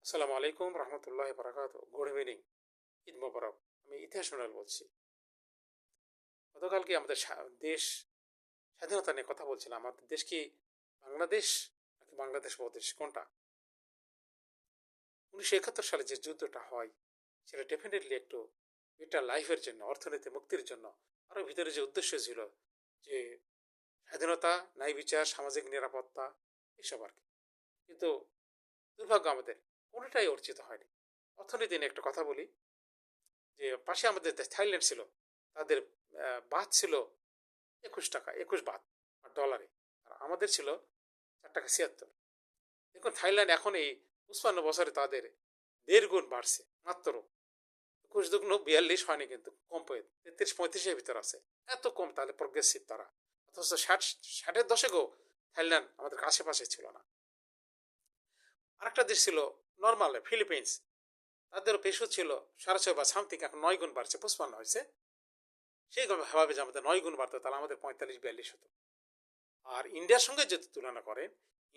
আসসালামু আলাইকুম রহমতুল্লাহ বারাকাত। Good evening, Eid মোবারক। আমি ইতিহাস মোনাল বলছি। গতকালকে আমাদের দেশ স্বাধীনতা নিয়ে কথা বলছিলাম। আমাদের দেশ কি বাংলাদেশ নাকি বাংলাদেশ প্রদেশ কোনটা? 1971 সালে যে যুদ্ধটা হয় সেটা ডেফিনেটলি একটু বেটার লাইফের জন্য, অর্থনীতি মুক্তির জন্য। আরও ভিতরে যে উদ্দেশ্য ছিল যে স্বাধীনতা, ন্যায় বিচার, সামাজিক নিরাপত্তা, এসব আর কি। কিন্তু দুর্ভাগ্য আমাদের কোনোটাই অর্জিত হয়নি। অর্থনীতি নিয়ে একটা কথা বলি, যে পাশে আমাদের দেশ থাইল্যান্ড ছিল। তাদের বাত ছিল 21 টাকা, 21 বাত আর ডলারে। আর আমাদের ছিল 4 টাকা 76। দেখুন থাইল্যান্ড এখন এই 55 বছরে তাদের 1.5 গুণ বাড়ছে মাত্র। 21 দুগুণ 42 হয়নি, কিন্তু কম পেয়ে 33-35-এর ভিতর আছে। এত কম, তাহলে প্রগ্রেসিভ তারা। অথচ 60-ষাটের দশকেও থাইল্যান্ড আমাদের আশেপাশে ছিল না। আরেকটা দেশ ছিল নর্মাল, ফিলিপিন্স। তাদেরও পেশো ছিল 6.5 বা সামথিং, এখন 9 গুণ বাড়ছে, 55 হয়েছে। সেই ভাবে যে আমাদের 9 গুণ বাড়তো, তাহলে আমাদের 45-42 হতো। আর ইন্ডিয়ার সঙ্গে যদি তুলনা করেন,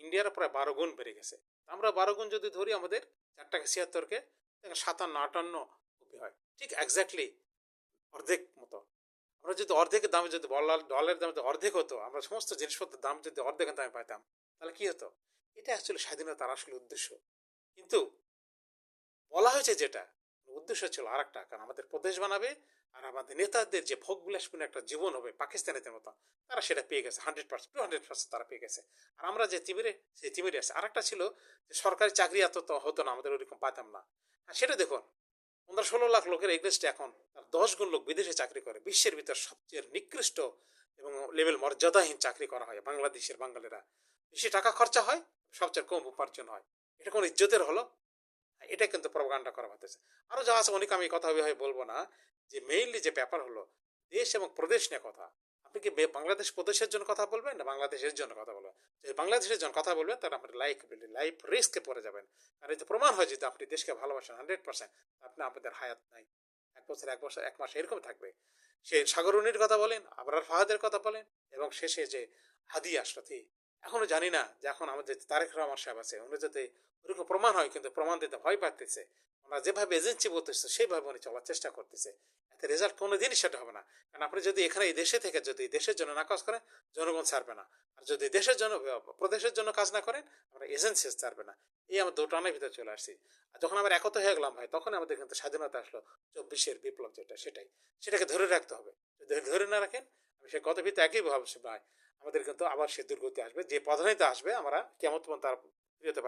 ইন্ডিয়ার প্রায় 12 গুণ বেড়ে গেছে। আমরা 12 গুণ যদি ধরি, আমাদের 4 টাকা 76-কে 57-58 হয়, ঠিক এক্স্যাক্টলি অর্ধেক মতো। আমরা যদি অর্ধেকের দামে, যদি ডলারের দামে অর্ধেক হতো, আমরা সমস্ত জিনিসপত্রের দাম যদি অর্ধেকের দামে পাইতাম, তাহলে কি হতো? এটা অ্যাকচুয়ালি স্বাধীনতার আসলে উদ্দেশ্য। কিন্তু বলা হয়েছে যেটা, উদ্দেশ্য ছিল আর একটা, কারণ আমাদের প্রদেশ বানাবে আর আমাদের নেতাদের যে ভোগ বিলাসপূর্ণ একটা জীবন হবে পাকিস্তানিদের মতো, তারা সেটা পেয়ে গেছে 100%, 200% তারা পেয়ে গেছে। আর আমরা যে তিমিরে, সেই তিমিরে আছে। আর একটা ছিল যে সরকারি চাকরি এত তো হতো না, আমাদের ওইরকম পাইতাম না। আর সেটা দেখুন, 15-16 লাখ লোকের এগেস্টে এখন তার 10 গুণ লোক বিদেশে চাকরি করে। বিশ্বের ভিতর সবচেয়ে নিকৃষ্ট এবং লেভেল মর্যাদাহীন চাকরি করা হয় বাংলাদেশের বাঙালিরা। বেশি টাকা খরচা হয়, সবচেয়ে কম উপার্জন হয়। এটা কোনো ইজ্জতের হলো? এটা কিন্তু প্রপাগান্ডা করা হতেছে। আরো যা আছে অনেক, আমি কথা হয় বলবো না। যে মেইনলি যে ব্যাপার হলো দেশ এবং প্রদেশ নিয়ে কথা। আপনি কি বাংলাদেশ প্রদেশের জন্য কথা বলবেন না বাংলাদেশের জন্য কথা বলবেন? যদি বাংলাদেশের জন্য কথা বলবেন, তাহলে আপনি লাইফ রিস্কে পড়ে যাবেন। আর এতে প্রমাণ হয় যদি আপনি দেশকে ভালোবাসেন 100%, আপনি আপনাদের হায়াত নাই, 1 বছর, 1 বছর, 1 মাস এরকম থাকবে। সে সাগরুনির কথা বলেন, আবরার ফাহাদের কথা বলেন, এবং শেষে যে হাদি আশরাফি, এখনো জানি না যে এখন আমাদের তারেক রহমান সাহেব আছে, উনি যাতে ওরকম প্রমাণ হয়, কিন্তু প্রমাণ দিতে ভয় পাচ্ছে। ওনারা যেভাবে এজেন্সি বলতেছে সেইভাবে উনি চলার চেষ্টা করতেছে। এতে রেজাল্ট কোনো দিনই সেটা হবে না। কারণ আপনি যদি এখানে এই দেশে থেকে যদি দেশের জন্য না কাজ করেন, জনগণ ছাড়বে না। আর যদি দেশের জন্য, প্রদেশের জন্য কাজ না করেন, আমরা এজেন্সি ছাড়বে না। এই আমরা দুটানের ভিতরে চলে আসছি। আর যখন আমরা একত হয়ে গেলাম ভাই, তখন আমাদের কিন্তু স্বাধীনতা আসলো। 24-এর বিপ্লব যেটা, সেটাকে ধরে রাখতে হবে। যদি ধরে না রাখেন, আমি সে কত ভিতরে একই ভাবছি ভাই, আমাদের কিন্তু আবার সে দুর্গতি আসবে। যে প্রধানিতে আসবে, আমরা কেমন তার প্রিয়তে